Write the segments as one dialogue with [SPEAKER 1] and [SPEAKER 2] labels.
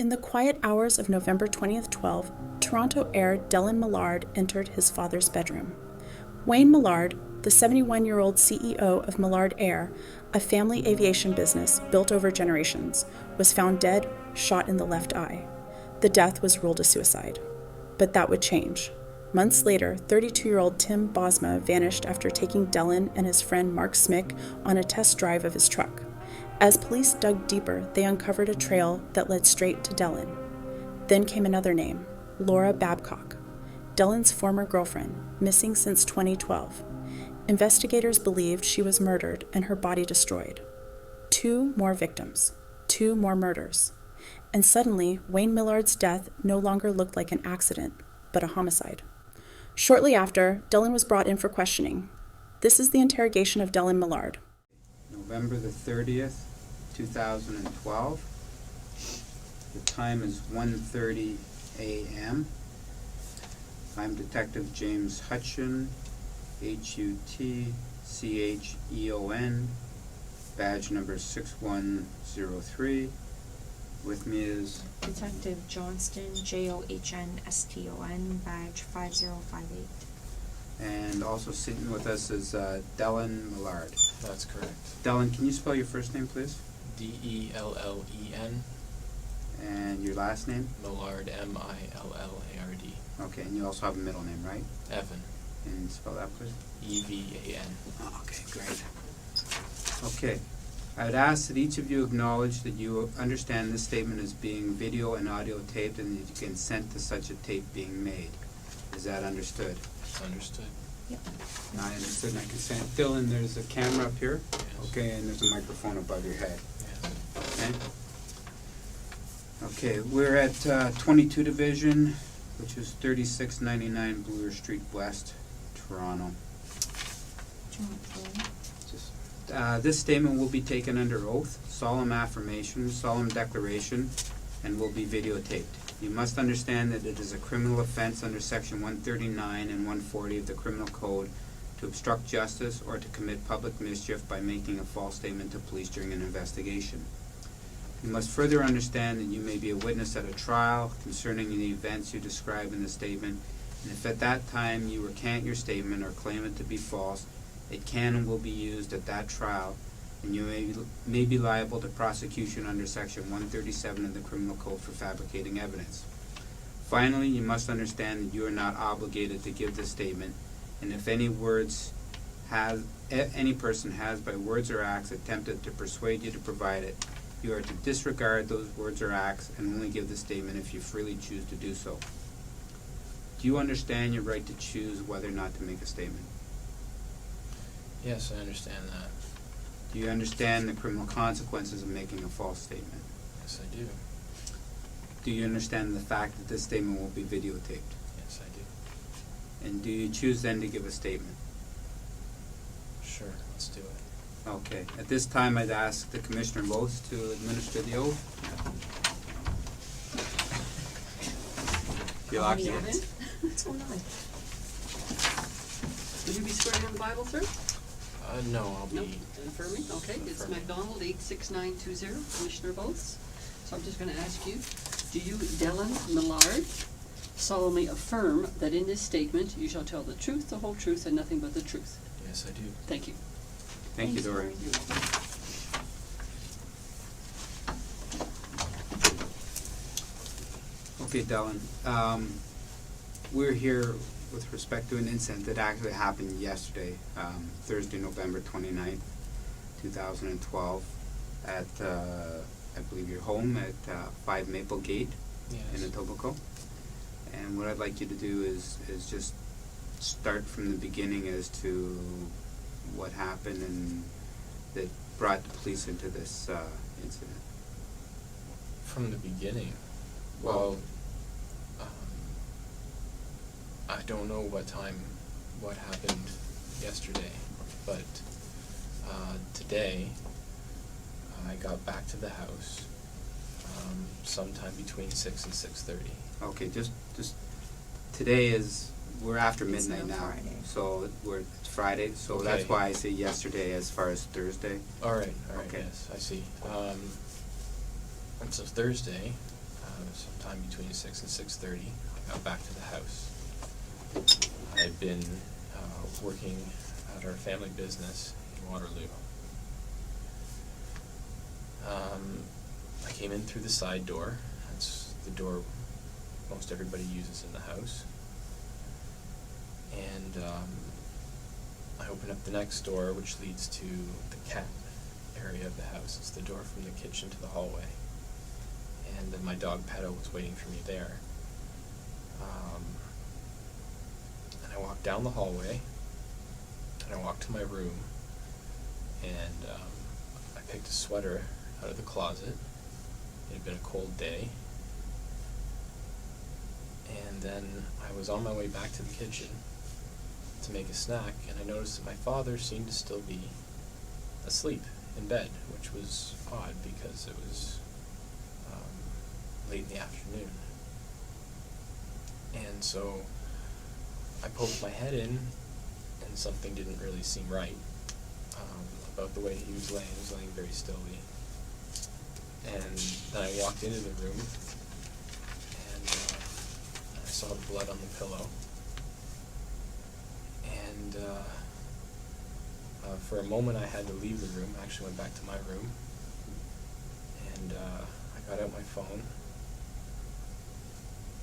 [SPEAKER 1] In the quiet hours of November 20th, 12, Toronto heir Dellen Millard entered his father's bedroom. Wayne Millard, the 71-year-old CEO of Millard Air, a family aviation business built over generations, was found dead, shot in the left eye. The death was ruled a suicide. But that would change. Months later, 32-year-old Tim Bosma vanished after taking Dellen and his friend Mark Smick on a test drive of his truck. As police dug deeper, they uncovered a trail that led straight to Dellen. Then came another name, Laura Babcock, Dellen's former girlfriend, missing since 2012. Investigators believed she was murdered and her body destroyed. 2 more victims, 2 more murders. And suddenly, Wayne Millard's death no longer looked like an accident, but a homicide. Shortly after, Dellen was brought in for questioning. This is the interrogation of Dellen Millard.
[SPEAKER 2] November the 30th, 2012. The time is 1:30 a.m. I'm Detective James Hutcheon, Hutcheon, badge number 6103. With me is
[SPEAKER 3] Detective Johnston, Johnston, badge 5058.
[SPEAKER 2] And also sitting with us is Dellen Millard.
[SPEAKER 4] That's correct.
[SPEAKER 2] Dellen, can you spell your first name, please?
[SPEAKER 4] Dellen.
[SPEAKER 2] And your last name?
[SPEAKER 4] Millard, Millard.
[SPEAKER 2] Okay, and you also have a middle name, right?
[SPEAKER 4] Evan,
[SPEAKER 2] And spell that, please.
[SPEAKER 4] Evan.
[SPEAKER 2] Oh, okay, great. Okay, I would ask that each of you acknowledge that you understand this statement as being video and audio taped and that you consent to such a tape being made. Is that understood?
[SPEAKER 4] Understood.
[SPEAKER 3] Yep.
[SPEAKER 2] I understood and I consent. Dylan, there's a camera up here.
[SPEAKER 4] Yes.
[SPEAKER 2] Okay, and there's a microphone above your head.
[SPEAKER 4] Yes.
[SPEAKER 2] Okay, we're at 22 Division, which is 3699 Bloor Street West, Toronto. This statement will be taken under oath, solemn affirmation, solemn declaration, and will be videotaped. You must understand that it is a criminal offense under Section 139 and 140 of the Criminal Code to obstruct justice or to commit public mischief by making a false statement to police during an investigation. You must further understand that you may be a witness at a trial concerning the events you describe in the statement, and if at that time you recant your statement or claim it to be false, it can and will be used at that trial, and you may be liable to prosecution under Section 137 of the Criminal Code for fabricating evidence. Finally, you must understand that you are not obligated to give this statement, and if any person has by words or acts attempted to persuade you to provide it, you are to disregard those words or acts and only give the statement if you freely choose to do so. Do you understand your right to choose whether or not to make a statement?
[SPEAKER 4] Yes, I understand that.
[SPEAKER 2] Do you understand the criminal consequences of making a false statement?
[SPEAKER 4] Yes, I do.
[SPEAKER 2] Do you understand the fact that this statement will be videotaped?
[SPEAKER 4] Yes, I do.
[SPEAKER 2] And do you choose then to give a statement?
[SPEAKER 4] Sure, let's do it.
[SPEAKER 2] Okay. At this time, I'd ask the Commissioner of Oaths to administer the oath. Feel lucky.
[SPEAKER 5] What's going on? Will you be swearing on the Bible, sir?
[SPEAKER 4] No, I'll be...
[SPEAKER 5] No, affirming, okay. It's MacDonald, 86920, Commissioner of Oaths. So I'm just going to ask you, do you, Dellen Millard, solemnly affirm that in this statement you shall tell the truth, the whole truth, and nothing but the truth?
[SPEAKER 4] Yes, I do.
[SPEAKER 5] Thank you.
[SPEAKER 2] Thank you, Dory. Okay, Dellen. We're here with respect to an incident that actually happened yesterday, Thursday, November 29th, 2012, at, I believe, your home at 5 Maple Gate in Etobicoke. And what I'd like you to do is just start from the beginning as to what happened and that brought the police into this incident.
[SPEAKER 4] From the beginning? Well, I don't know what happened yesterday, but today I got back to the house sometime between 6 and 6:30.
[SPEAKER 2] Okay, just today is, we're after midnight now,
[SPEAKER 3] Friday.
[SPEAKER 2] so it's Friday, so
[SPEAKER 4] Okay.
[SPEAKER 2] that's why I say yesterday as far as Thursday.
[SPEAKER 4] All right,
[SPEAKER 2] Okay.
[SPEAKER 4] yes, I see. So Thursday, sometime between 6 and 6:30, I got back to the house. I had been working at our family business in Waterloo. I came in through the side door. That's the door most everybody uses in the house. And I opened up the next door, which leads to the cat area of the house. It's the door from the kitchen to the hallway. And then my dog Pedo was waiting for me there. And I walked down the hallway, and I walked to my room, and I picked a sweater out of the closet. It had been a cold day. And then I was on my way back to the kitchen to make a snack, and I noticed that my father seemed to still be asleep in bed, which was odd because it was late in the afternoon. And so I poked my head in, and something didn't really seem right about the way he was laying. He was laying very stilly. And then I walked into the room, and I saw the blood on the pillow. And for a moment I had to leave the room. I actually went back to my room, and I got out my phone,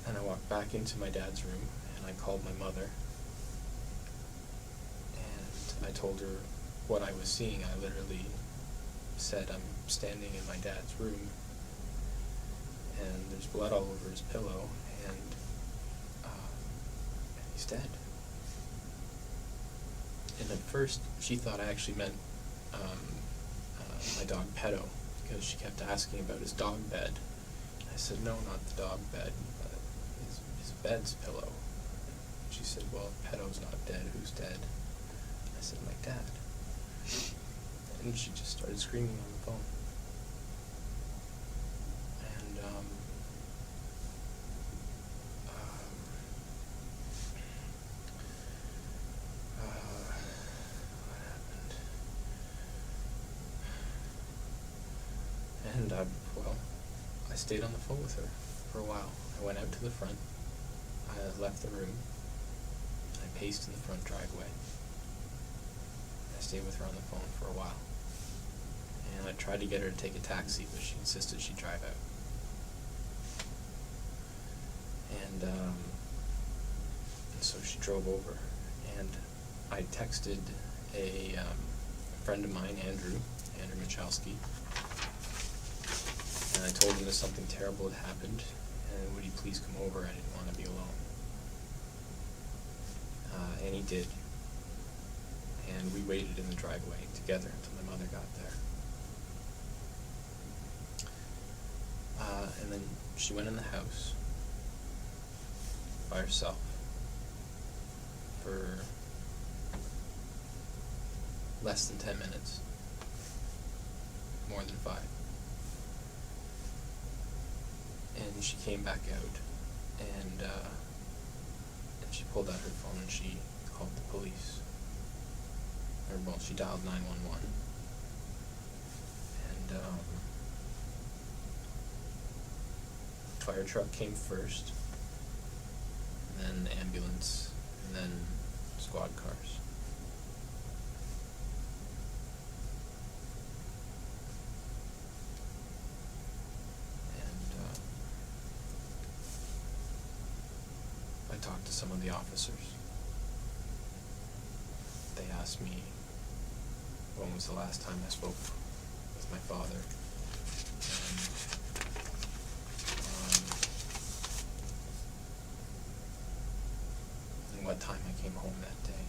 [SPEAKER 4] and I walked back into my dad's room, and I called my mother, and I told her what I was seeing. I literally said, I'm standing in my dad's room, and there's blood all over his pillow, and he's dead. And at first, she thought I actually meant my dog Pedo, because she kept asking about his dog bed. I said, no, not the dog bed, but his bed's pillow. She said, well, if Pedo's not dead, who's dead? I said, my dad. And she just started screaming on the phone. And what happened? And I stayed on the phone with her for a while. I went out to the front. I left the room. I paced in the front driveway. I stayed with her on the phone for a while. And I tried to get her to take a taxi, but she insisted she drive out. And so she drove over. And I texted a friend of mine, Andrew Michalski. And I told him that something terrible had happened, and would he please come over? I didn't want to be alone. And he did. And we waited in the driveway together until my mother got there. And then she went in the house by herself for less than 10 minutes, more than 5. And she came back out, and she pulled out her phone and she called the police. She dialed 911. And fire truck came first, and then ambulance, and then squad cars. And I talked to some of the officers. They asked me when was the last time I spoke with my father, and what time I came home that day.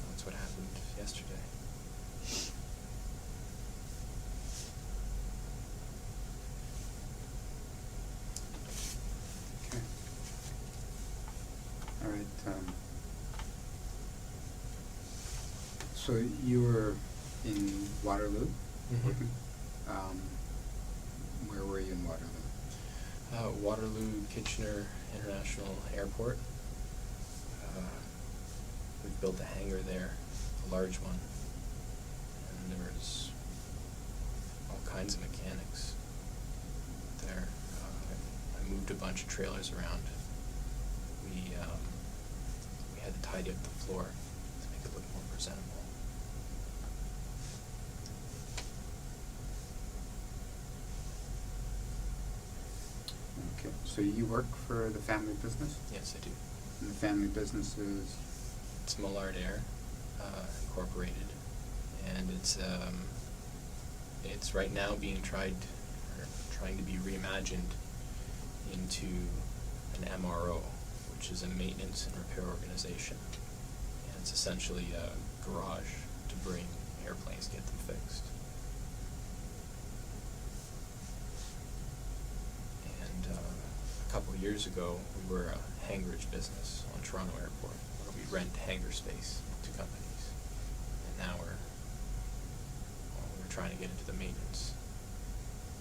[SPEAKER 4] That's what happened yesterday.
[SPEAKER 2] Okay. All right. So you were in Waterloo working? Where were you in Waterloo?
[SPEAKER 4] Waterloo Kitchener International Airport. we've built a hangar there, a large one, and there's all kinds of mechanics there. I moved a bunch of trailers around. We had to tidy up the floor to make it look more presentable.
[SPEAKER 2] Okay, so you work for the family business?
[SPEAKER 4] Yes, I do.
[SPEAKER 2] And the family business is?
[SPEAKER 4] It's Millard Air, Incorporated, and it's right now being trying to be reimagined into an MRO, which is a maintenance and repair organization. And it's essentially a garage to bring airplanes, get them fixed. And a couple of years ago, we were a hangarage business on Toronto Airport, where we rent hangar space to companies. And now we're trying to get into the maintenance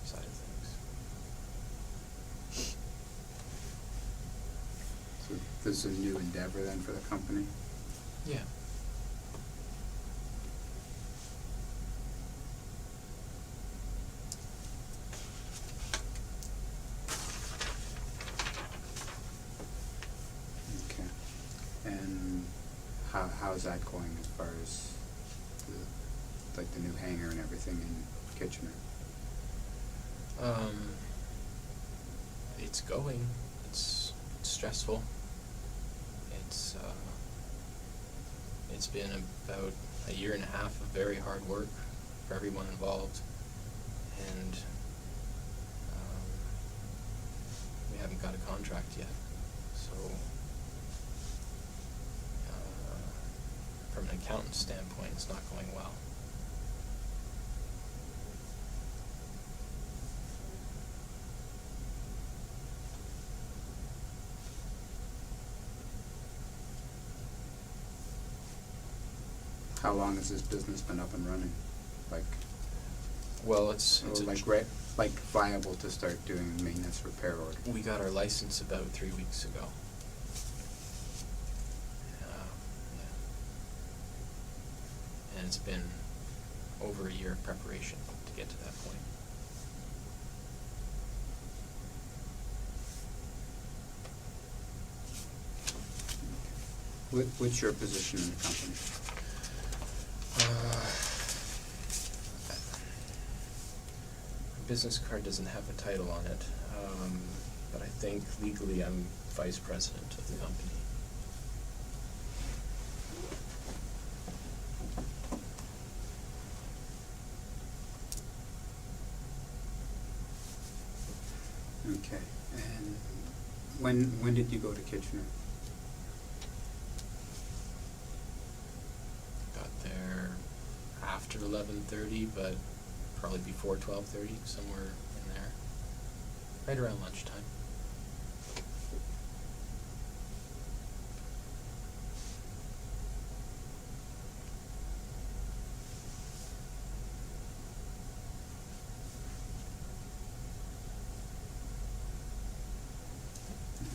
[SPEAKER 4] side of things.
[SPEAKER 2] So this is a new endeavor then for the company?
[SPEAKER 4] Yeah.
[SPEAKER 2] Okay. And how's that going as far as the new hangar and everything in Kitchener?
[SPEAKER 4] It's going. It's stressful. It's been about a year and a half of very hard work for everyone involved, and we haven't got a contract yet. So, from an accountant's standpoint, it's not going well.
[SPEAKER 2] How long has this business been up and running? Like,
[SPEAKER 4] Well, it's
[SPEAKER 2] like viable to start doing maintenance repair orders?
[SPEAKER 4] we got our license about 3 weeks ago. Yeah. And it's been over a year of preparation to get to that point.
[SPEAKER 2] What's your position in the company?
[SPEAKER 4] My business card doesn't have a title on it, but I think legally I'm vice president of the company.
[SPEAKER 2] Okay, and when did you go to Kitchener?
[SPEAKER 4] Got there after 11:30, but probably before 12:30, somewhere in there, right around lunchtime.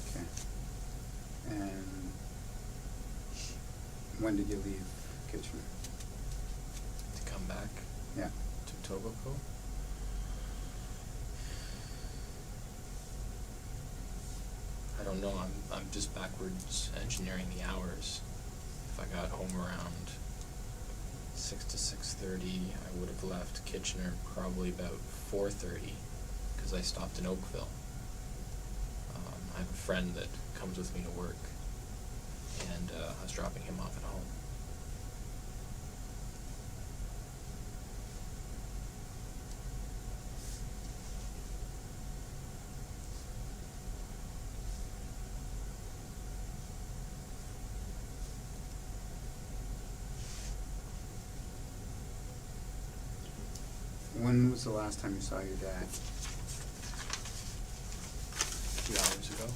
[SPEAKER 2] Okay. And when did you leave Kitchener?
[SPEAKER 4] To come back
[SPEAKER 2] Yeah.
[SPEAKER 4] to Etobicoke. I don't know, I'm just backwards engineering the hours. If I got home around 6 to 6:30, I would have left Kitchener probably about 4:30, because I stopped in Oakville. I have a friend that comes with me to work, and I was dropping him off at home.
[SPEAKER 2] When was the last time you saw your dad?
[SPEAKER 4] 2 hours ago.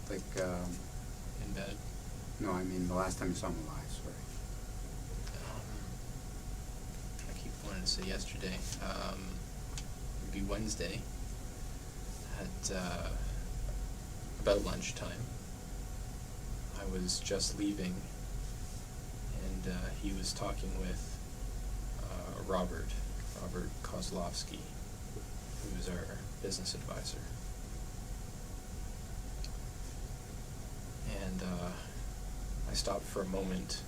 [SPEAKER 2] Like,
[SPEAKER 4] In bed.
[SPEAKER 2] no, I mean the last time you saw him alive, sorry.
[SPEAKER 4] I keep wanting to say yesterday. It'd be Wednesday at about lunchtime. was just leaving, and he was talking with Robert Kozlowski, who is our business advisor. And I stopped for a moment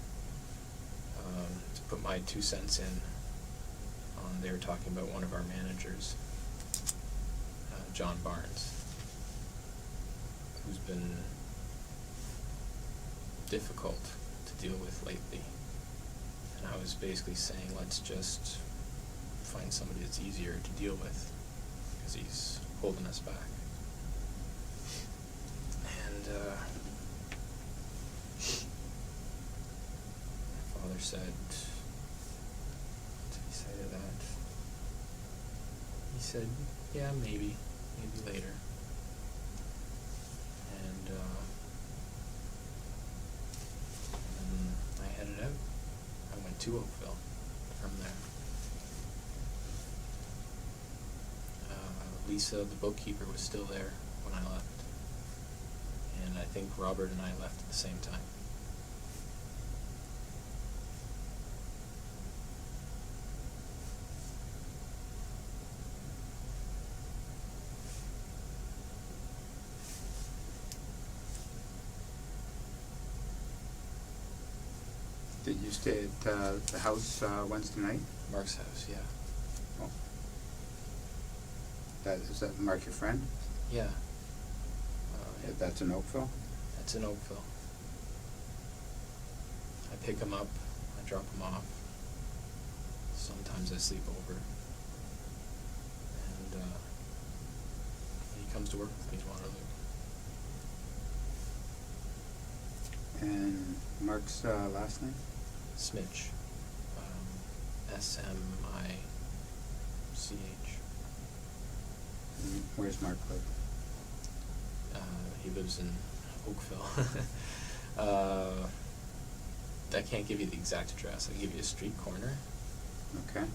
[SPEAKER 4] to put my 2 cents in. They were talking about one of our managers, John Barnes, who's been difficult to deal with lately. And I was basically saying, let's just find somebody that's easier to deal with, because he's holding us back. And my father said, what did he say to that? He said, yeah, maybe later. And I headed out. I went to Oakville from there. Lisa, the bookkeeper, was still there when I left. And I think Robert and I left at the same time.
[SPEAKER 2] Did you stay at the house Wednesday night?
[SPEAKER 4] Mark's house, yeah.
[SPEAKER 2] Oh. Is that Mark your friend?
[SPEAKER 4] Yeah.
[SPEAKER 2] That's in Oakville?
[SPEAKER 4] That's in Oakville. I pick him up, I drop him off. Sometimes I sleep over. And he comes to work with me in Waterloo.
[SPEAKER 2] And Mark's last name?
[SPEAKER 4] Smitch. Smich.
[SPEAKER 2] And where's Mark live?
[SPEAKER 4] He lives in Oakville. I can't give you the exact address. I'll give you a street corner.
[SPEAKER 2] Okay.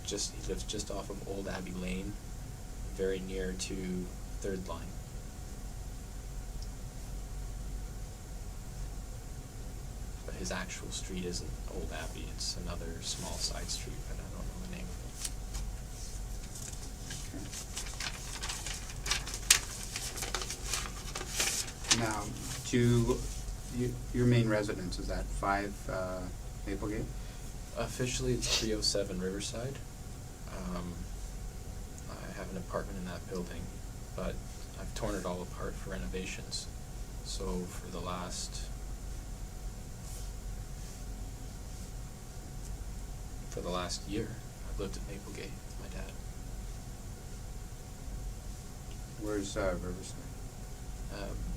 [SPEAKER 4] He lives just off of Old Abbey Lane, very near to 3rd Line. But his actual street isn't Old Abbey. It's another small side street, but I don't know the name of it.
[SPEAKER 2] Now, your main residence is at 5 Maplegate?
[SPEAKER 4] Officially, it's 307 Riverside. I have an apartment in that building, but I've torn it all apart for renovations. So for the last year, I've lived at Maplegate with my dad.
[SPEAKER 2] Where's Riverside?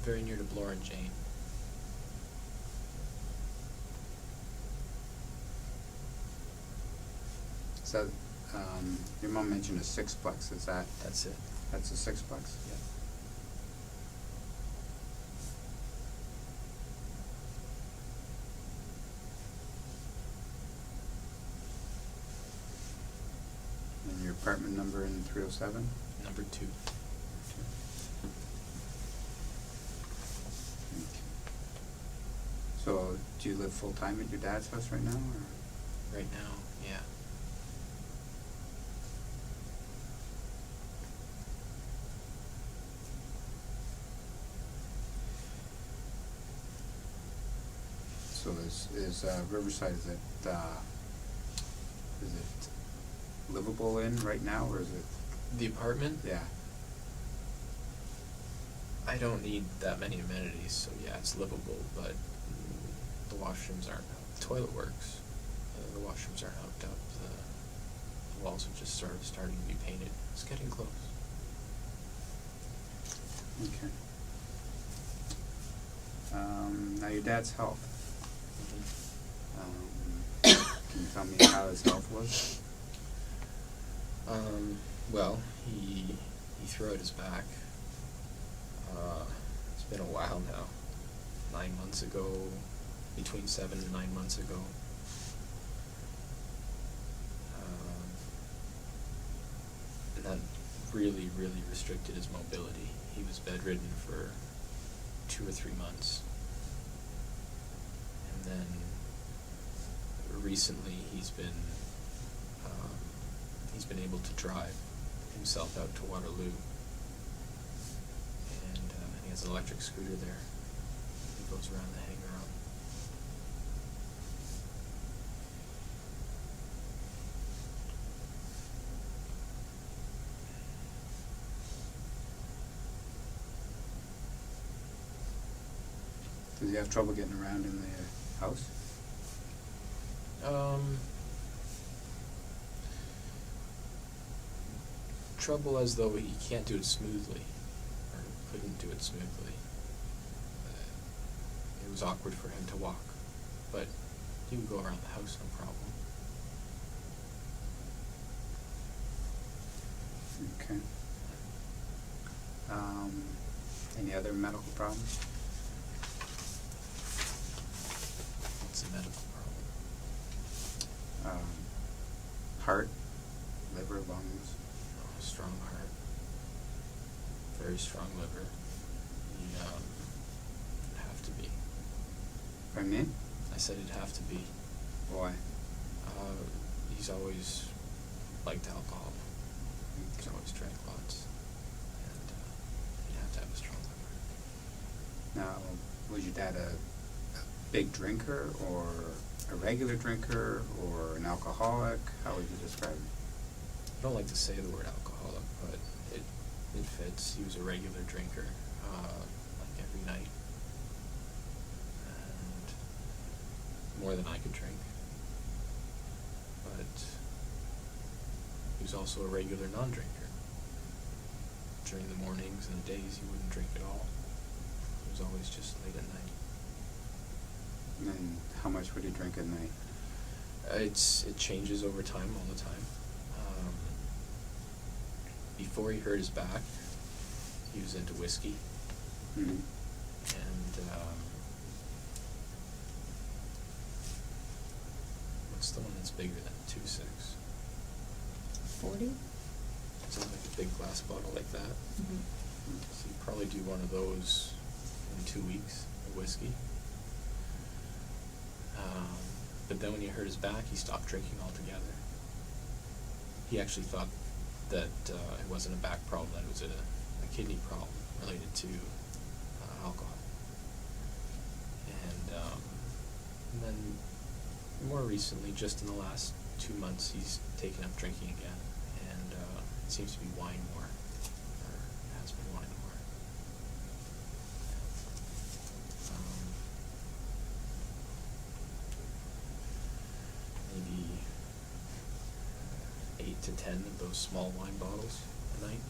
[SPEAKER 4] Very near to Laura and Jane.
[SPEAKER 2] So, your mom mentioned a sixplex, is that?
[SPEAKER 4] That's it.
[SPEAKER 2] That's a sixplex?
[SPEAKER 4] Yeah.
[SPEAKER 2] And your apartment number in 307?
[SPEAKER 4] Number 2.
[SPEAKER 2] So, do you live full-time at your dad's house right now, or?
[SPEAKER 4] Right now, yeah.
[SPEAKER 2] So is Riverside, is it livable in right now, or is it?
[SPEAKER 4] The apartment?
[SPEAKER 2] Yeah.
[SPEAKER 4] I don't need that many amenities, so yeah, it's livable, but the washrooms aren't, the toilet works, the washrooms aren't hooked up, the walls are just sort of starting to be painted. It's getting close.
[SPEAKER 2] Okay. Now your dad's health. Can you tell me how his health was?
[SPEAKER 4] Well, he threw out his back. It's been a while now. 9 months ago, between 7 and 9 months ago. And that really, really restricted his mobility. He was bedridden for 2 or 3 months. then recently he's been able to drive himself out to Waterloo, and he has an electric scooter there. He goes around the hangar on.
[SPEAKER 2] Does he have trouble getting around in the house?
[SPEAKER 4] Trouble as though he can't do it smoothly, or couldn't do it smoothly. It was awkward for him to walk, but he would go around the house no problem.
[SPEAKER 2] Okay. Any other medical problems?
[SPEAKER 4] What's a medical problem?
[SPEAKER 2] Heart, liver, lungs?
[SPEAKER 4] Strong heart, very strong liver. He would have to be.
[SPEAKER 2] Pardon me?
[SPEAKER 4] I said it'd have to be.
[SPEAKER 2] Why?
[SPEAKER 4] He's always liked alcohol. He's always drank lots, and he'd have to have a strong liver.
[SPEAKER 2] Now, was your dad a big drinker, or a regular drinker, or an alcoholic? How would you describe it?
[SPEAKER 4] I don't like to say the word alcoholic, but it fits. He was a regular drinker, like every night, and more than I could drink. But he was also a regular non-drinker. During the mornings and the days, he wouldn't drink at all. It was always just late at night.
[SPEAKER 2] And how much would he drink at night?
[SPEAKER 4] It changes over time, all the time. Before he hurt his back, he was into whiskey.
[SPEAKER 2] Mm-hmm.
[SPEAKER 4] And what's the one that's bigger than 2.6?
[SPEAKER 3] 40?
[SPEAKER 4] It's like a big glass bottle like that.
[SPEAKER 3] Mm-hmm.
[SPEAKER 4] So you'd probably do one of those in 2 weeks of whiskey. But then when he hurt his back, he stopped drinking altogether. He actually thought that it wasn't a back problem, that it was a kidney problem related to alcohol. And then more recently, just in the last 2 months, he's taken up drinking again, and it seems to be wine more, or has been wine more. Maybe 8 to 10 of those small wine bottles a night.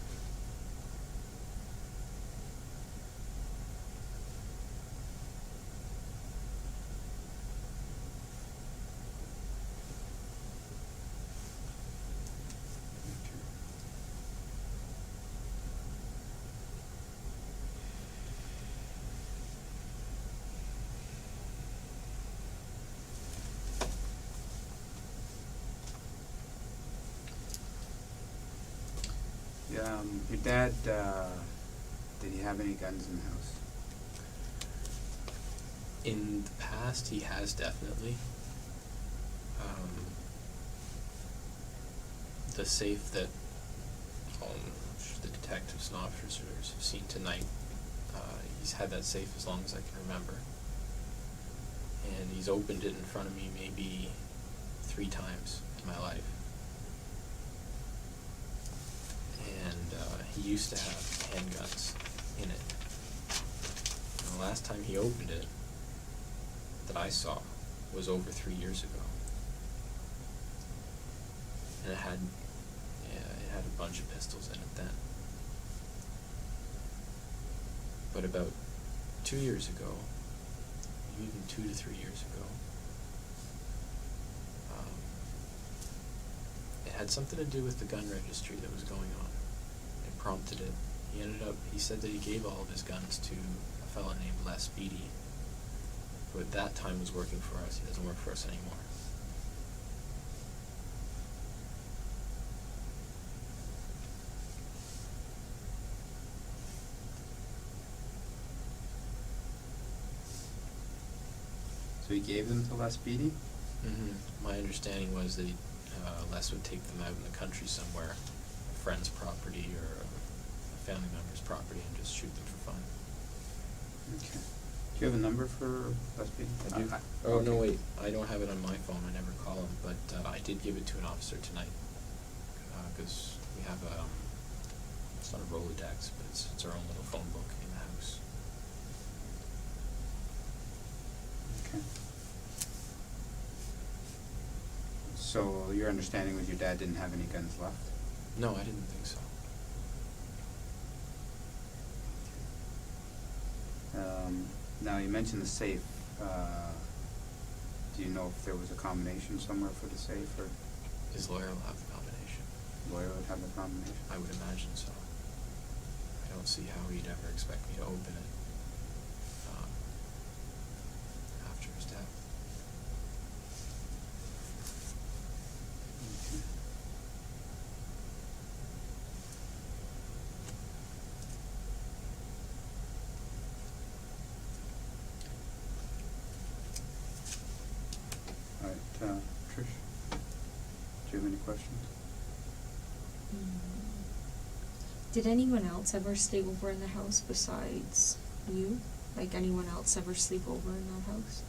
[SPEAKER 2] Your dad, did he have any guns in the house?
[SPEAKER 4] In the past, he has definitely. The safe that the detectives and officers have seen tonight, he's had that safe as long as I can remember. And he's opened it in front of me maybe 3 times in my life. And he used to have handguns in it. And the last time he opened it, that I saw, was over 3 years ago. And it had a bunch of pistols in it then. But about 2 years ago, even 2 to 3 years ago, it had something to do with the gun registry that was going on. It prompted it. He said that he gave all of his guns to a fellow named Les Beatty, who at that time was working for us. He doesn't work for us anymore.
[SPEAKER 2] So he gave them to Les Beatty?
[SPEAKER 4] My understanding was that Les would take them out in the country somewhere, a friend's property or a family member's property, and just shoot them for fun.
[SPEAKER 2] Okay. Do you have a number for Les Beatty?
[SPEAKER 4] I do. Oh, no, wait. I don't have it on my phone. I never call him, but I did give it to an officer tonight. Because we have it's not a Rolodex, but it's our own little phone book in the house.
[SPEAKER 2] Okay. So your understanding was your dad didn't have any guns left?
[SPEAKER 4] No, I didn't think so.
[SPEAKER 2] Now you mentioned the safe. Do you know if there was a combination somewhere for the safe, or
[SPEAKER 4] His lawyer will have the combination.
[SPEAKER 2] lawyer would have the combination?
[SPEAKER 4] I would imagine so. I don't see how he'd ever expect me to open it after his death.
[SPEAKER 2] Okay. All right, Trish, do you have any questions?
[SPEAKER 3] Did anyone else ever stay over in the house besides you? Like, anyone else ever sleep over in that house?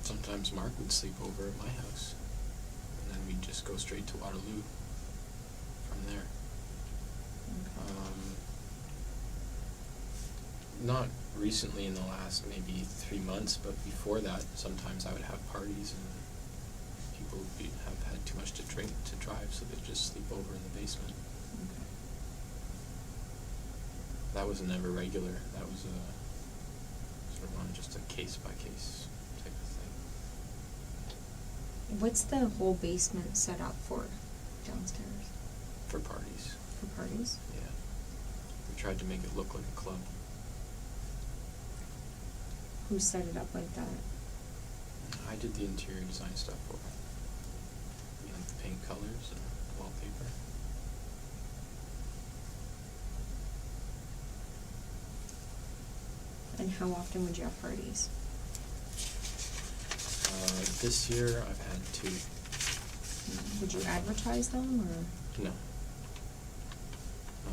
[SPEAKER 4] Sometimes Mark would sleep over at my house, and then we'd just go straight to Waterloo from there. Not recently in the last maybe 3 months, but before that, sometimes I would have parties and people would have had too much to drink to drive, so they'd just sleep over in the basement.
[SPEAKER 3] Okay.
[SPEAKER 4] That was never regular. That was sort of on just a case-by-case type of thing.
[SPEAKER 3] What's the whole basement set up for downstairs?
[SPEAKER 4] For parties.
[SPEAKER 3] For parties?
[SPEAKER 4] Yeah. We tried to make it look like a club.
[SPEAKER 3] Who set it up like that?
[SPEAKER 4] I did the interior design stuff for it. Like the paint colors and wallpaper.
[SPEAKER 3] And how often would you have parties?
[SPEAKER 4] This year I've had 2.
[SPEAKER 3] Would you advertise them, or?
[SPEAKER 4] No.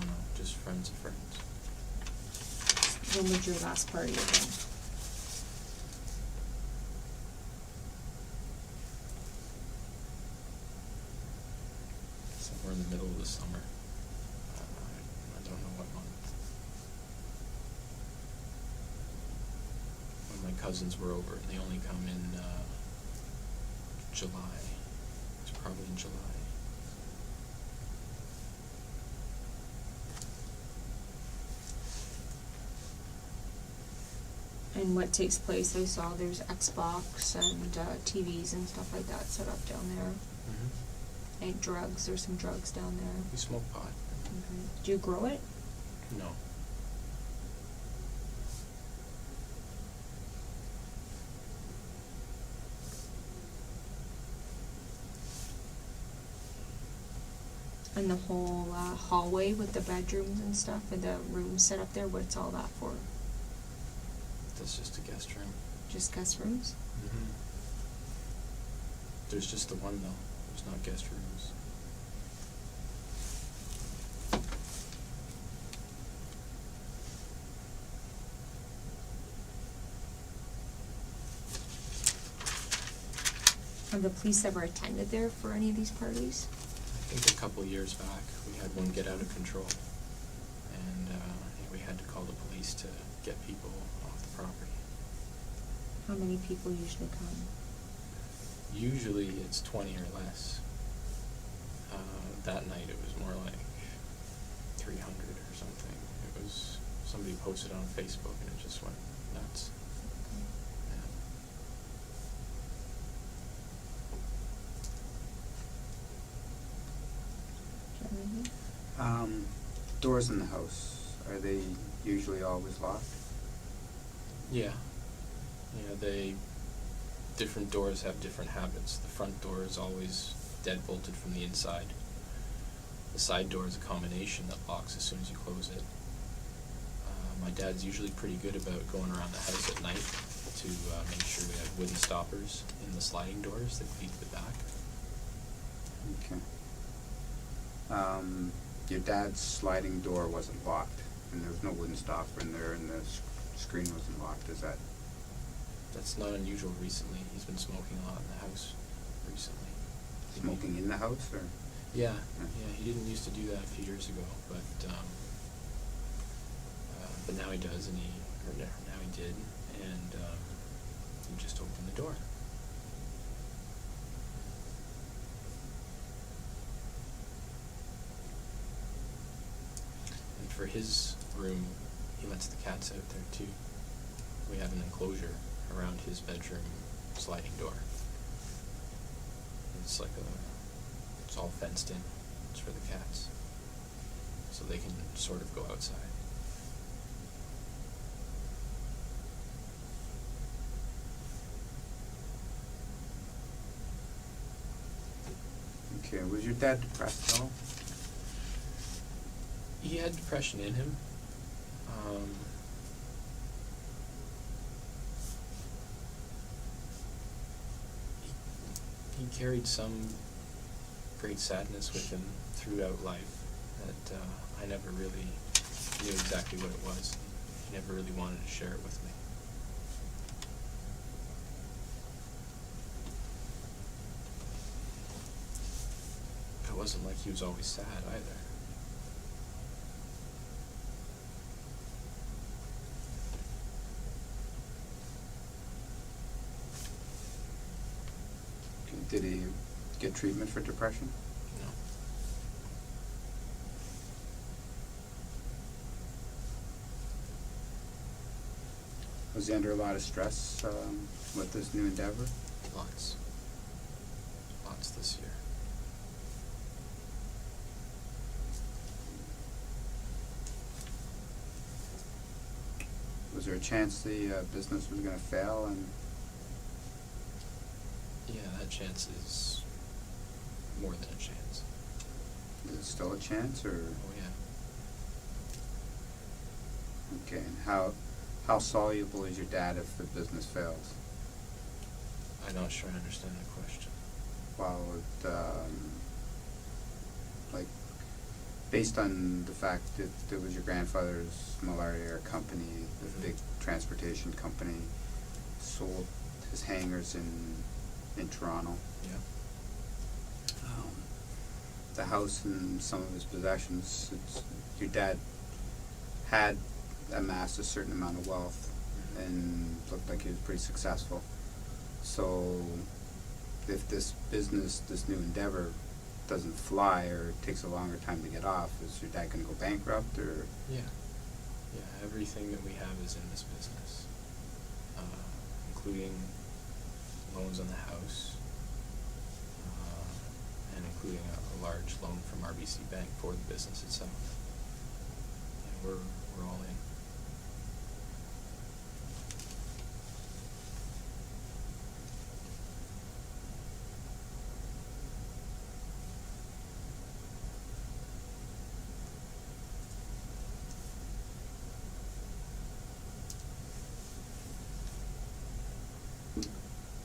[SPEAKER 4] No, just friends of friends.
[SPEAKER 3] When would your last party have been?
[SPEAKER 4] Somewhere in the middle of the summer. I don't know what month. When my cousins were over, and they only come in July. It's probably in July.
[SPEAKER 3] And what takes place? I saw there's Xbox and TVs and stuff like that set up down there.
[SPEAKER 4] Mm-hmm.
[SPEAKER 3] And drugs, there's some drugs down there.
[SPEAKER 4] We smoke pot.
[SPEAKER 3] Okay. Do you grow it?
[SPEAKER 4] No.
[SPEAKER 3] And the whole hallway with the bedrooms and stuff, and the rooms set up there, what's all that for?
[SPEAKER 4] That's just a guest room.
[SPEAKER 3] Just guest rooms?
[SPEAKER 4] Mm-hmm. There's just the one though. There's not guest rooms.
[SPEAKER 3] Have the police ever attended there for any of these parties?
[SPEAKER 4] I think a couple years back, we had one get out of control, and we had to call the police to get people off the property.
[SPEAKER 3] How many people usually come?
[SPEAKER 4] Usually it's 20 or less. That night it was more like 300 or something. It was, somebody posted on Facebook and it just went nuts.
[SPEAKER 2] Doors in the house, are they usually always locked?
[SPEAKER 4] Yeah. Different doors have different habits. The front door is always deadbolted from the inside. The side door is a combination that locks as soon as you close it. My dad's usually pretty good about going around the house at night to make sure we have wooden stoppers in the sliding doors that feed to the back.
[SPEAKER 2] Okay. Your dad's sliding door wasn't locked, and there was no wooden stopper in there, and the screen wasn't locked, is that?
[SPEAKER 4] That's not unusual recently. He's been smoking a lot in the house recently.
[SPEAKER 2] Smoking in the house, or?
[SPEAKER 4] Yeah, he didn't used to do that a few years ago, but now he does, and now he did, and he just opened the door. And for his room, he lets the cats out there too. We have an enclosure around his bedroom sliding door. It's all fenced in. It's for the cats, so they can sort of go outside.
[SPEAKER 2] Okay, was your dad depressed at all?
[SPEAKER 4] He had depression in him. He carried some great sadness with him throughout life that I never really knew exactly what it was. He never really wanted to share it with me. It wasn't like he was always sad either.
[SPEAKER 2] Did he get treatment for depression?
[SPEAKER 4] No.
[SPEAKER 2] Was he under a lot of stress with this new endeavor?
[SPEAKER 4] Lots this year.
[SPEAKER 2] Was there a chance the business was going to fail? And
[SPEAKER 4] Yeah, that chance is more than a chance.
[SPEAKER 2] is it still a chance, or?
[SPEAKER 4] Oh yeah.
[SPEAKER 2] Okay, and how soluble is your dad if the business fails?
[SPEAKER 4] I'm not sure I understand the question.
[SPEAKER 2] Well, like, based on the fact that it was your grandfather's Millard Air company, the big transportation company, sold his hangars in Toronto.
[SPEAKER 4] Yeah.
[SPEAKER 2] The house and some of his possessions, your dad had amassed a certain amount of wealth and looked like he was pretty successful. So if this business, this new endeavor, doesn't fly or takes a longer time to get off, is your dad going to go bankrupt, or?
[SPEAKER 4] Yeah. Yeah, everything that we have is in this business, including loans on the house, and including a large loan from RBC Bank for the business itself. And we're all in.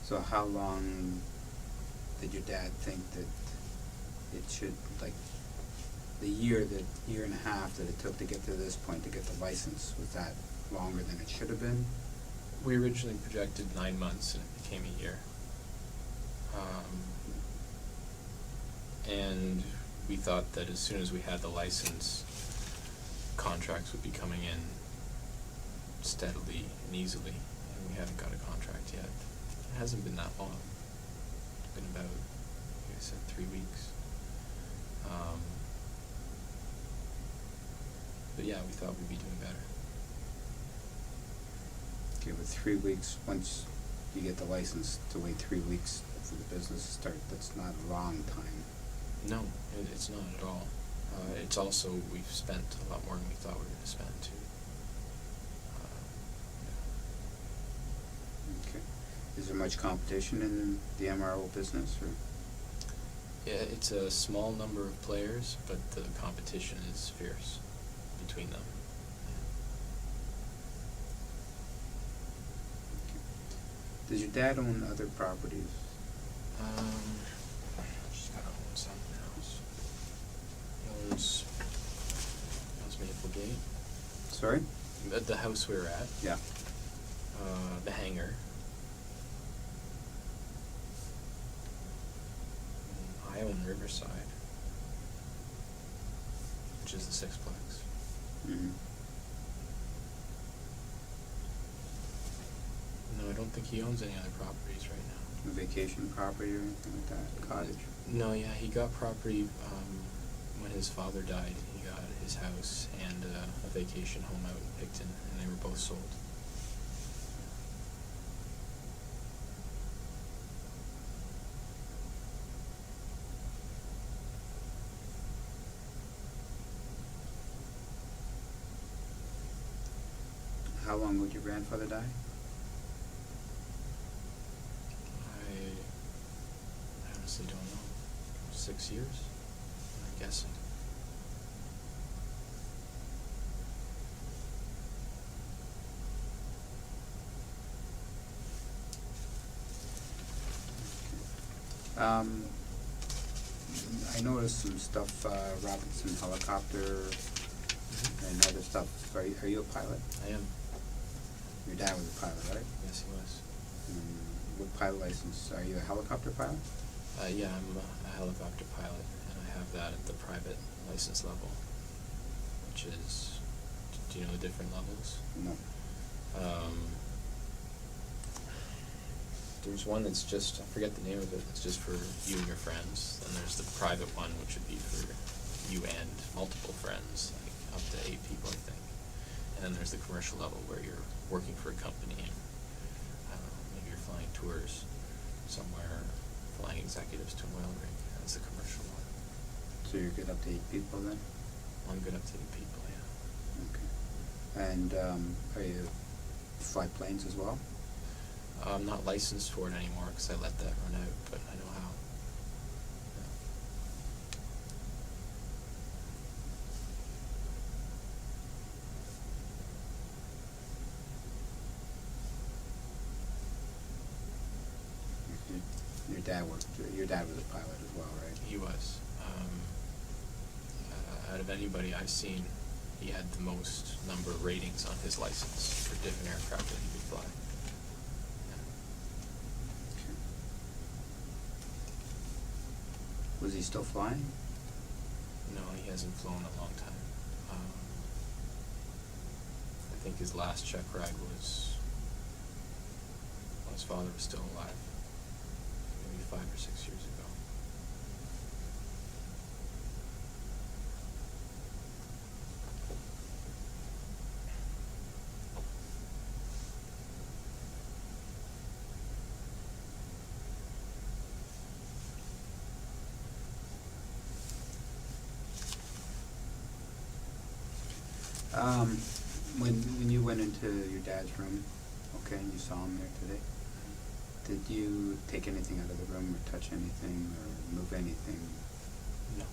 [SPEAKER 2] So how long did your dad think that it should, like, the year and a half that it took to get to this point to get the license, was that longer than it should have been?
[SPEAKER 4] We originally projected 9 months, and it became a year. And we thought that as soon as we had the license, contracts would be coming in steadily and easily, and we haven't got a contract yet. It hasn't been that long. It's been about, like I said, 3 weeks. But yeah, we thought we'd be doing better.
[SPEAKER 2] Okay, with 3 weeks, once you get the license, to wait 3 weeks for the business to start, that's not a long time.
[SPEAKER 4] No, it's not at all. It's also, we've spent a lot more than we thought we were going to spend too.
[SPEAKER 2] Okay. Is there much competition in the MRO business, or?
[SPEAKER 4] Yeah, it's a small number of players, but the competition is fierce between them.
[SPEAKER 2] Does your dad own other properties?
[SPEAKER 4] She's gotta own something else. He owns Maplegate,
[SPEAKER 2] Sorry?
[SPEAKER 4] the house we were at,
[SPEAKER 2] Yeah.
[SPEAKER 4] the hangar. I own Riverside, which is the sixplex.
[SPEAKER 2] Mm-hmm.
[SPEAKER 4] No, I don't think he owns any other properties right now.
[SPEAKER 2] A vacation property or anything like that? Cottage?
[SPEAKER 4] No, yeah, he got property, when his father died. He got his house and a vacation home out in Picton, and they were both sold.
[SPEAKER 2] How long would your grandfather die?
[SPEAKER 4] I honestly don't know. 6 years, I'm guessing.
[SPEAKER 2] I noticed some stuff, Robinson helicopter and other stuff. Are you a pilot?
[SPEAKER 4] I am.
[SPEAKER 2] Your dad was a pilot, right?
[SPEAKER 4] Yes, he was.
[SPEAKER 2] What pilot license? Are you a helicopter pilot?
[SPEAKER 4] Yeah, I'm a helicopter pilot, and I have that at the private license level, which is, do you know the different levels?
[SPEAKER 2] No.
[SPEAKER 4] There's one that's just, I forget the name of it, it's just for you and your friends. Then there's the private one, which would be for you and multiple friends, like up to 8 people, I think. And then there's the commercial level where you're working for a company and, I don't know, maybe you're flying tours somewhere, flying executives to an oil rig. That's the commercial one.
[SPEAKER 2] So you're good up to 8 people then?
[SPEAKER 4] I'm good up to 8 people, yeah.
[SPEAKER 2] Okay. And are you fly planes as well?
[SPEAKER 4] I'm not licensed for it anymore because I let that run out, but I know how.
[SPEAKER 2] Your dad was a pilot as well, right?
[SPEAKER 4] He was. Out of anybody I've seen, he had the most number of ratings on his license for different aircraft that he could fly.
[SPEAKER 2] Okay. Was he still flying?
[SPEAKER 4] No, he hasn't flown in a long time. I think his last check ride was when his father was still alive, maybe 5 or 6 years ago.
[SPEAKER 2] When you went into your dad's room, okay, and you saw him there today, did you take anything out of the room or touch anything or move anything?
[SPEAKER 4] No.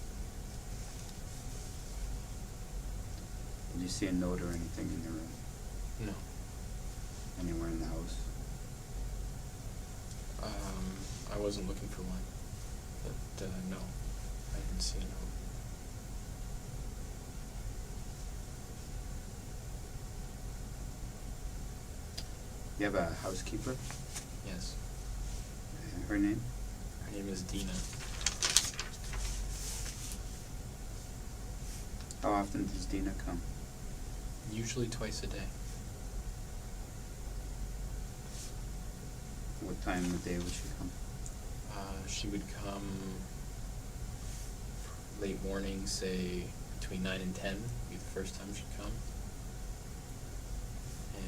[SPEAKER 2] Did you see a note or anything in the room?
[SPEAKER 4] No.
[SPEAKER 2] Anywhere in the house?
[SPEAKER 4] I wasn't looking for one, but no, I didn't see a note.
[SPEAKER 2] You have a housekeeper?
[SPEAKER 4] Yes.
[SPEAKER 2] Her name?
[SPEAKER 4] Her name is Dina.
[SPEAKER 2] How often does Dina come?
[SPEAKER 4] Usually twice a day.
[SPEAKER 2] What time of the day would she come?
[SPEAKER 4] She would come late morning, say between 9 and 10 would be the first time she'd come.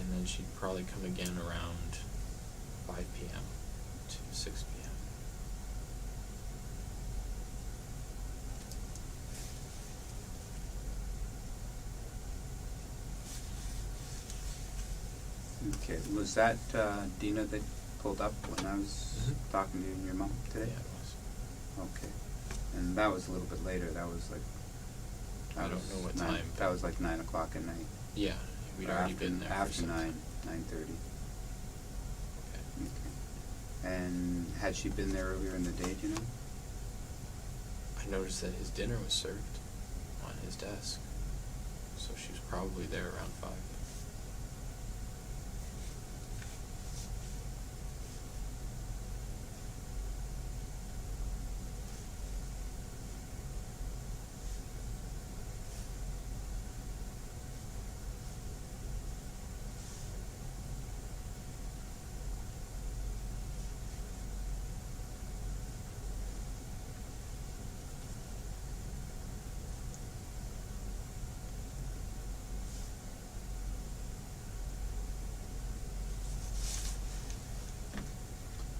[SPEAKER 4] And then she'd probably come again around 5 p.m. to 6 p.m.
[SPEAKER 2] Okay, was that Dina that pulled up when I was talking to you and your mom today?
[SPEAKER 4] Yeah, it was.
[SPEAKER 2] Okay, and that was a little bit later, that was like...
[SPEAKER 4] I don't know what time.
[SPEAKER 2] That was like 9 o'clock at night.
[SPEAKER 4] Yeah, we'd
[SPEAKER 2] Or
[SPEAKER 4] already
[SPEAKER 2] after,
[SPEAKER 4] been there for
[SPEAKER 2] after
[SPEAKER 4] some
[SPEAKER 2] 9,
[SPEAKER 4] time.
[SPEAKER 2] 9:30.
[SPEAKER 4] Okay.
[SPEAKER 2] Okay. Had she been there earlier in the day, do you know?
[SPEAKER 4] I noticed that his dinner was served on his desk, so she was probably there around 5.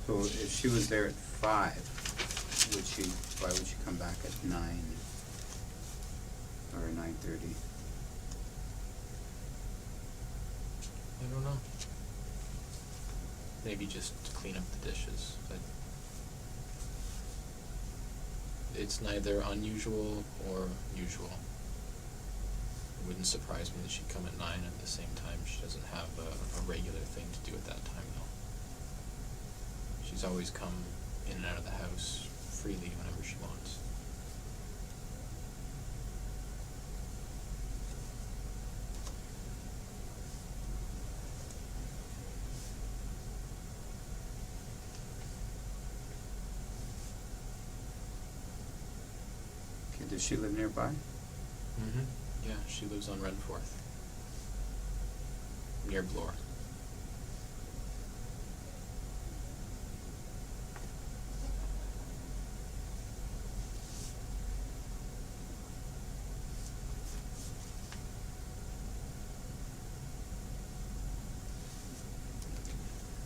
[SPEAKER 2] So if she was there at 5, why would she come back at 9 or 9:30?
[SPEAKER 4] I don't know. Maybe just to clean up the dishes, but it's neither unusual or usual. It wouldn't surprise me that she'd come at 9 at the same time. She doesn't have a regular thing to do at that time, though. She's always come in and out of the house freely whenever she wants.
[SPEAKER 2] Okay, does she live nearby?
[SPEAKER 4] Mm-hmm. Yeah, she lives on Renforth, near Bloor.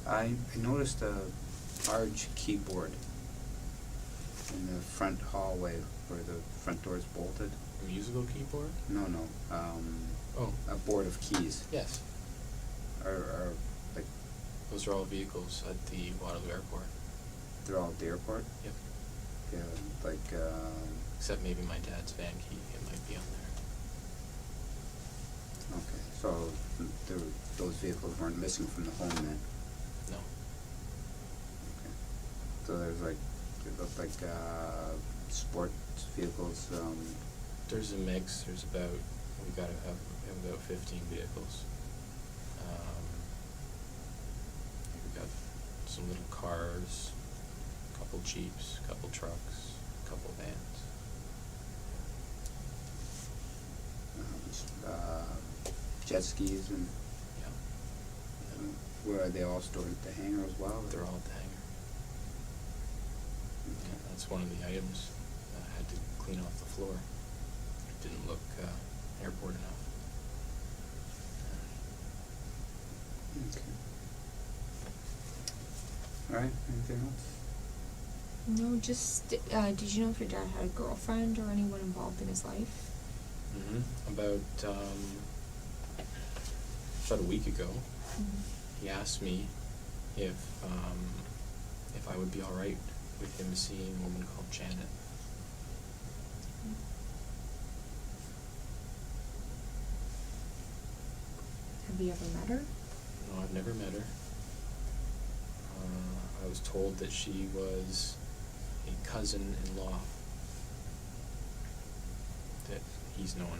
[SPEAKER 2] I noticed a large keyboard in the front hallway where the front door is bolted.
[SPEAKER 4] A musical keyboard?
[SPEAKER 2] No,
[SPEAKER 4] Oh,
[SPEAKER 2] a board of keys.
[SPEAKER 4] yes.
[SPEAKER 2] Are like,
[SPEAKER 4] Those are all vehicles at the Waterloo Airport.
[SPEAKER 2] they're all at the airport?
[SPEAKER 4] Yep.
[SPEAKER 2] Yeah, like,
[SPEAKER 4] Except maybe my dad's van key, it might be on there.
[SPEAKER 2] okay, so those vehicles weren't missing from the home then?
[SPEAKER 4] No.
[SPEAKER 2] Okay. So there's like, it looked like, sports vehicles,
[SPEAKER 4] There's a mix. There's about, we have about 15 vehicles. We've got some little cars, a couple Jeeps, a couple trucks, a couple vans.
[SPEAKER 2] jet skis and,
[SPEAKER 4] Yeah.
[SPEAKER 2] where are they all stored at the hangar as well?
[SPEAKER 4] They're all at the hangar.
[SPEAKER 2] Okay.
[SPEAKER 4] Yeah, that's one of the items that I had to clean off the floor. It didn't look airport enough.
[SPEAKER 2] Okay. Alright, anything else?
[SPEAKER 3] No, just, did you know if your dad had a girlfriend or anyone involved in his life?
[SPEAKER 4] Mm-hmm. About a week ago, he asked me if I would be all right with him seeing a woman called Janet.
[SPEAKER 3] Have you ever met her?
[SPEAKER 4] No, I've never met her. I was told that she was a cousin-in-law that he's known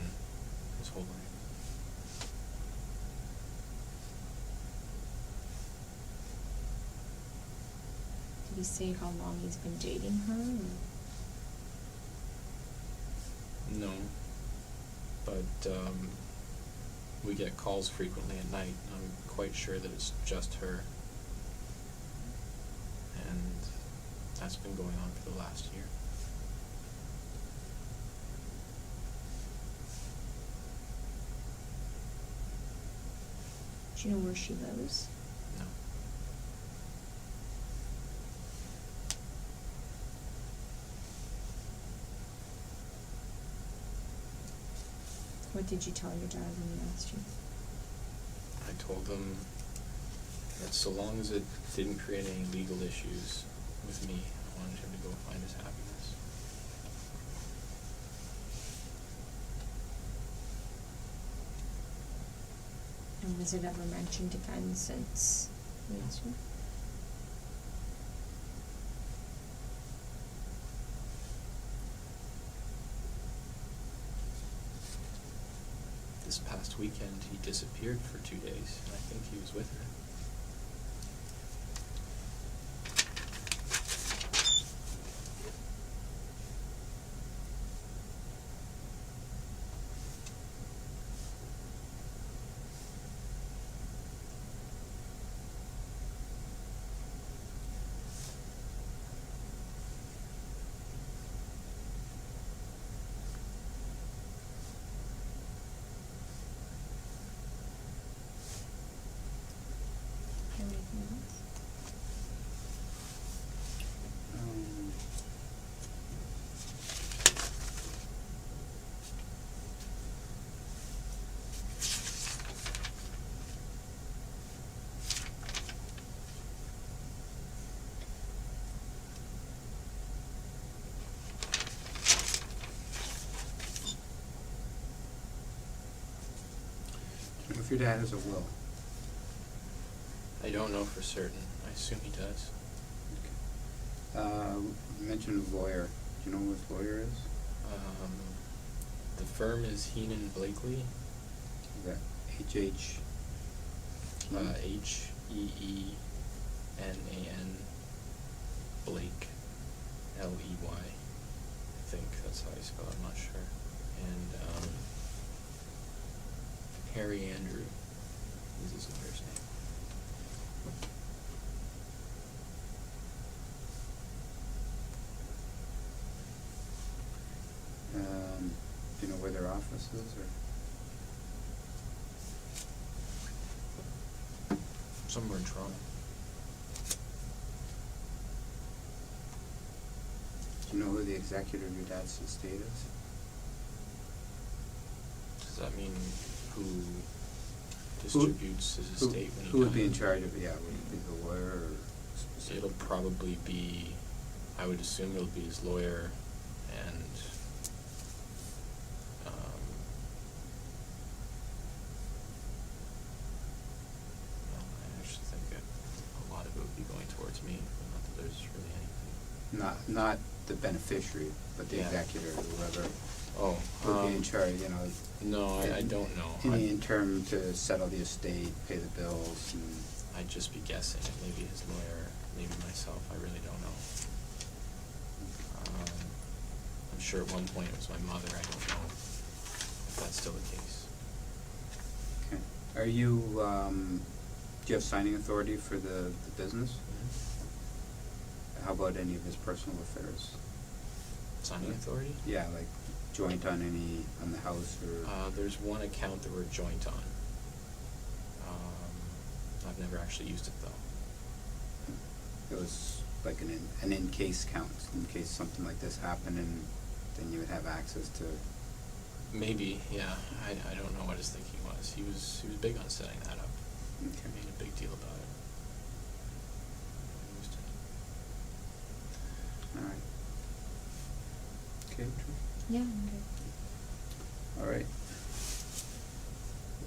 [SPEAKER 4] his whole life.
[SPEAKER 3] Did he say how long he's been dating her? Or?
[SPEAKER 4] No, but we get calls frequently at night. I'm quite sure that it's just her, and that's been going on for the last year.
[SPEAKER 3] Do you know where she lives?
[SPEAKER 4] No.
[SPEAKER 3] What did you tell your dad when he asked you?
[SPEAKER 4] I told them that so long as it didn't create any legal issues with me, I wanted him to go find his happiness.
[SPEAKER 3] And was it ever mentioned again since he asked you?
[SPEAKER 4] this past weekend he disappeared for 2 days, and I think he was with her.
[SPEAKER 3] Anything else?
[SPEAKER 2] If your dad has a will.
[SPEAKER 4] I don't know for certain. I assume he does.
[SPEAKER 2] You mentioned a lawyer. Do you know who his lawyer is?
[SPEAKER 4] The firm is Heenan Blakely.
[SPEAKER 2] Is that H.H.?
[SPEAKER 4] H-E-E-N-A-N Blake, L-E-Y. I think that's how I spell it, I'm not sure. And Harry Andrew is his lawyer's name.
[SPEAKER 2] Do you know where their office is, or?
[SPEAKER 4] Somewhere in Toronto.
[SPEAKER 2] Do you know who the executor of your dad's estate is?
[SPEAKER 4] Does that mean who distributes his estate when he
[SPEAKER 2] Who would be in
[SPEAKER 4] dies?
[SPEAKER 2] charge of it? Yeah, would it be the lawyer or specific?
[SPEAKER 4] It'll probably be, I would assume it'll be his lawyer and well, I actually think that a lot of it would be going towards me, not that there's really anything.
[SPEAKER 2] Not the beneficiary, but the
[SPEAKER 4] Yeah.
[SPEAKER 2] executor, whoever
[SPEAKER 4] Oh,
[SPEAKER 2] would be in charge, you know.
[SPEAKER 4] no, I don't know.
[SPEAKER 2] In the interim to settle the estate, pay the bills, and
[SPEAKER 4] I'd just be guessing. Maybe his lawyer, maybe myself. I really don't know. I'm sure at one point it was my mother. I don't know if that's still the case.
[SPEAKER 2] okay. Are you, do you have signing authority for the business? How about any of his personal affairs?
[SPEAKER 4] Signing authority?
[SPEAKER 2] Yeah, like joint on the house or?
[SPEAKER 4] There's one account that we're joint on. I've never actually used it though.
[SPEAKER 2] It was like an in-case count, in case something like this happened, and then you would have access to.
[SPEAKER 4] Maybe, yeah. I don't know what his thinking was. He was big on setting that up.
[SPEAKER 2] Okay.
[SPEAKER 4] Made a big deal about it. I used it.
[SPEAKER 2] All right. Okay, Trish?
[SPEAKER 3] Yeah, I'm good.
[SPEAKER 2] All right.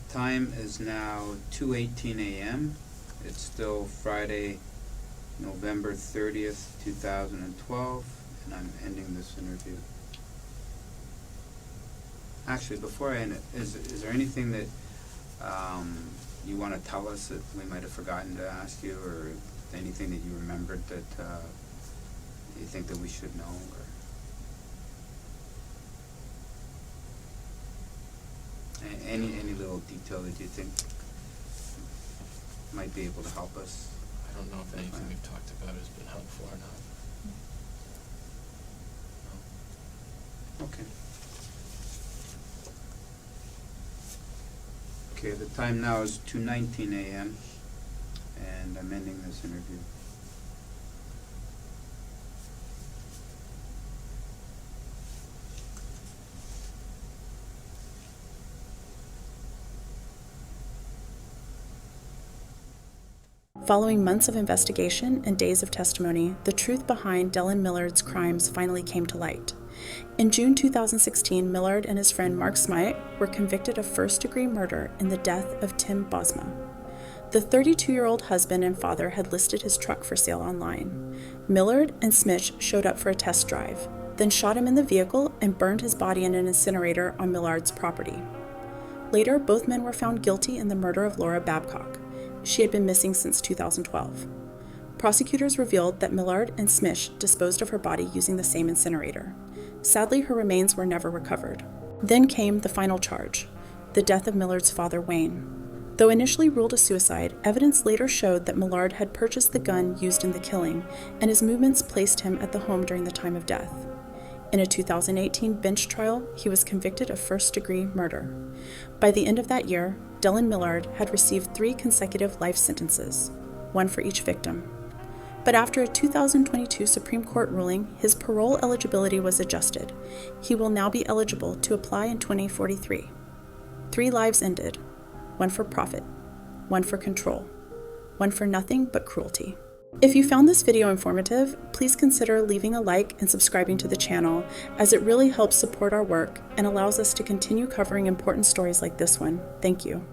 [SPEAKER 2] The time is now 2:18 a.m. It's still Friday, November 30th, 2012, and I'm ending this interview. Actually, before I end it, is there anything that you want to tell us that we might have forgotten to ask you, or anything that you remembered that you think that we should know, or? Any little detail that you think might be able to help us?
[SPEAKER 4] I don't know if anything we've talked about has been helpful or not. No.
[SPEAKER 2] Okay. Okay, the time now is 2:19 a.m. and I'm ending this interview.
[SPEAKER 1] Following months of investigation and days of testimony, the truth behind Dellen Millard's crimes finally came to light. In June 2016, Millard and his friend Mark Smythe were convicted of first-degree murder in the death of Tim Bosma. The 32-year-old husband and father had listed his truck for sale online. Millard and Smith showed up for a test drive, then shot him in the vehicle and burned his body in an incinerator on Millard's property. Later, both men were found guilty in the murder of Laura Babcock. She had been missing since 2012. Prosecutors revealed that Millard and Smish disposed of her body using the same incinerator. Sadly, her remains were never recovered. Then came the final charge, the death of Millard's father, Wayne. Though initially ruled a suicide, evidence later showed that Millard had purchased the gun used in the killing, and his movements placed him at the home during the time of death. In a 2018 bench trial, he was convicted of first-degree murder. By the end of that year, Dellen Millard had received 3 consecutive life sentences, one for each victim. But after a 2022 Supreme Court ruling, his parole eligibility was adjusted. He will now be eligible to apply in 2043. 3 lives ended, one for profit, one for control, one for nothing but cruelty. If you found this video informative, please consider leaving a like and subscribing to the channel, as it really helps support our work and allows us to continue covering important stories like this one. Thank you.